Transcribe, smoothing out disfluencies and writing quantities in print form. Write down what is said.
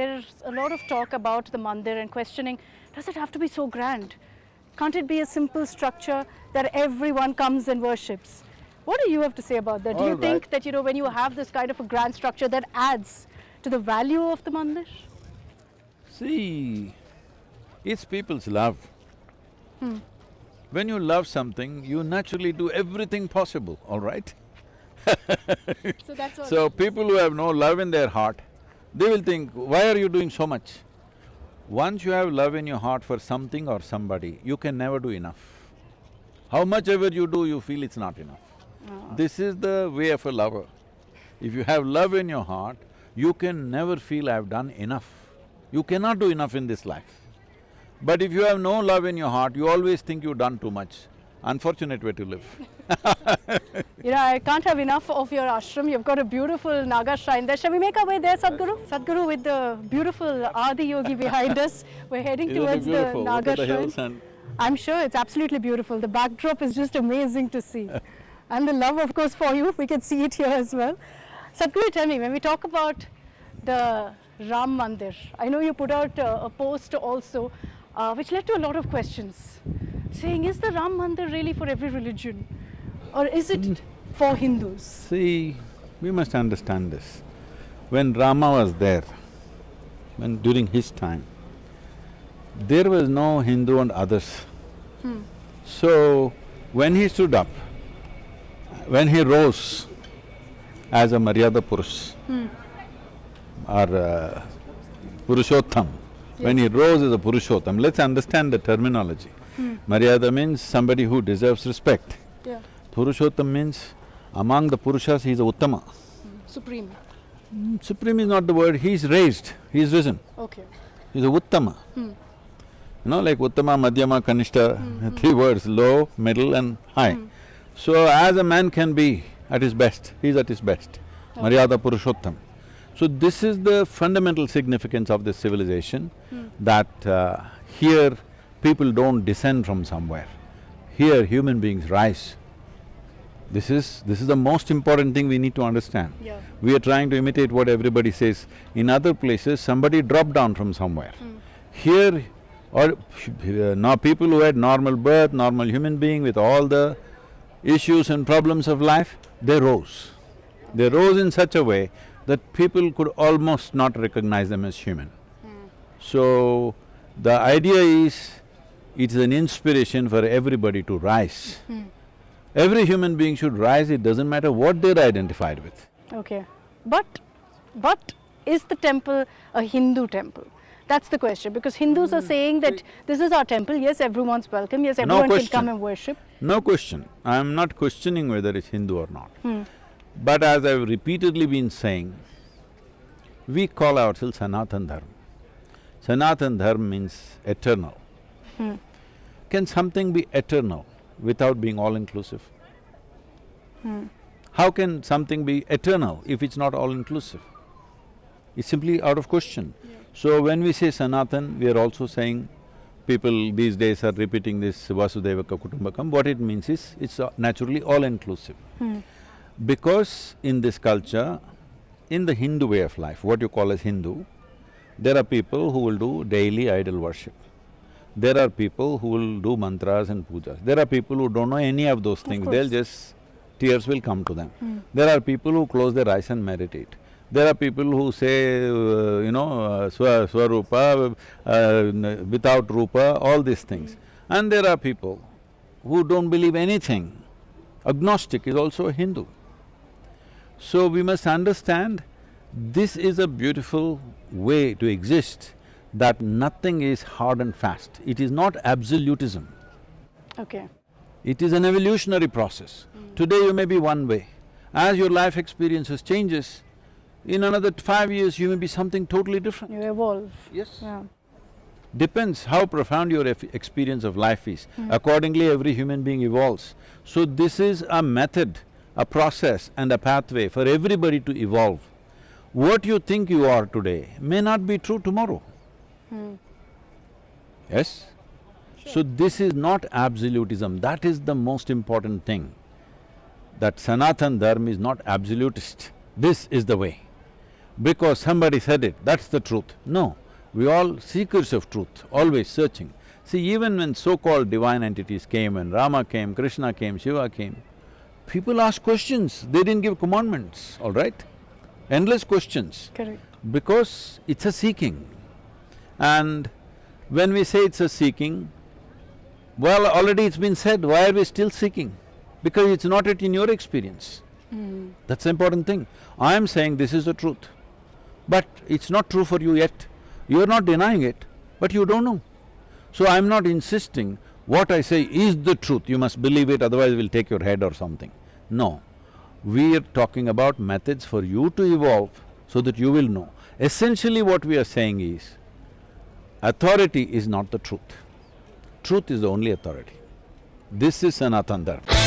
there's a lot of talk about the mandir and questioning, does it have to be so grand? Can't it be a simple structure that everyone comes and worships? What do you have to say about that? Do you think that, when you have this kind of a grand structure, that adds to the value of the mandir? See, it's people's love. When you love something, you naturally do everything possible, all right? So that's all. So people who have no love in their heart, they will think, why are you doing so much? Once you have love in your heart for something or somebody, you can never do enough. How much ever you do, you feel it's not enough. This is the way of a lover. If you have love in your heart, you can never feel I've done enough. You cannot do enough in this life. But if you have no love in your heart, you always think you've done too much. Unfortunate way to live. I can't have enough of your ashram. You've got a beautiful Naga shrine there. Shall we make our way there, Sadhguru? Sadhguru, with the beautiful Adi Yogi behind us, we're heading towards the Naga shrine. I'm sure it's absolutely beautiful. The backdrop is just amazing to see. And the love, of course, for you, we can see it here as well. Sadhguru, tell me, when we talk about the Ram Mandir, I know you put out a post also, which led to a lot of questions, saying, is the Ram Mandir really for every religion? Or is it for Hindus? See, we must understand this. When Rama was there, during his time, there was no Hindu and others. So, when he stood up, when he rose as a Maryada Purush or Purushottam, when he rose as a Purushottam, let's understand the terminology. Maryada means somebody who deserves respect. Purushottam means among the Purushas he is a Uttama. Supreme. Supreme is not the word, he's raised, he's risen. Okay. He's a Uttama. Like Uttama, Madhyama, Kanishta, three words, low, middle and high. So as a man can be at his best, he's at his best. Maryada Purushottam. So this is the fundamental significance of this civilization, that here people don't descend from somewhere. Here human beings rise. This is the most important thing we need to understand. We are trying to imitate what everybody says. In other places, somebody dropped down from somewhere. Here, now people who had normal birth, normal human being with all the issues and problems of life, they rose. They rose in such a way that people could almost not recognize them as human. So, the idea is, it's an inspiration for everybody to rise. Every human being should rise, it doesn't matter what they're identified with. Okay. But is the temple a Hindu temple? That's the question, because Hindus are saying that this is our temple, yes, everyone's welcome, yes, everyone can come and worship. No question. I'm not questioning whether it's Hindu or not. But as I've repeatedly been saying, we call ourselves Sanatana Dharma. Sanatana Dharma means eternal. Can something be eternal without being all-inclusive? How can something be eternal if it's not all-inclusive? It's simply out of question. So when we say Sanatan, we are also saying, people these days are repeating this Vasudevaka Kutumbakam, what it means is, it's naturally all-inclusive. Because in this culture, in the Hindu way of life, what you call as Hindu, there are people who will do daily idol worship. There are people who will do mantras and pujas. There are people who don't know any of those things, tears will come to them. There are people who close their eyes and meditate. There are people who say, Swarupa, without Rupa, all these things. And there are people who don't believe anything. Agnostic is also a Hindu. So we must understand, this is a beautiful way to exist, that nothing is hard and fast. It is not absolutism. Okay. It is an evolutionary process. Today you may be one way. As your life experiences changes, in another 5 years you may be something totally different. You evolve. Yes. Yeah. Depends how profound your experience of life is. Accordingly, every human being evolves. So this is a method, a process and a pathway for everybody to evolve. What you think you are today may not be true tomorrow. Yes? Sure. So this is not absolutism, that is the most important thing. That Sanatana Dharma is not absolutist, this is the way. because somebody said it, that's the truth. No, we all seekers of truth, always searching. See, even when so-called divine entities came, when Rama came, Krishna came, Shiva came, people asked questions, they didn't give commandments, all right? Endless questions. Correct. Because it's a seeking. And when we say it's a seeking, well, already it's been said, why are we still seeking? Because it's not yet in your experience. That's the important thing. I am saying this is the truth, but it's not true for you yet. You are not denying it, but you don't know. So I'm not insisting what I say is the truth, you must believe it, otherwise we'll take your head or something. No, we are talking about methods for you to evolve so that you will know. Essentially what we are saying is, authority is not the truth. Truth is the only authority. This is Sanatana Dharma.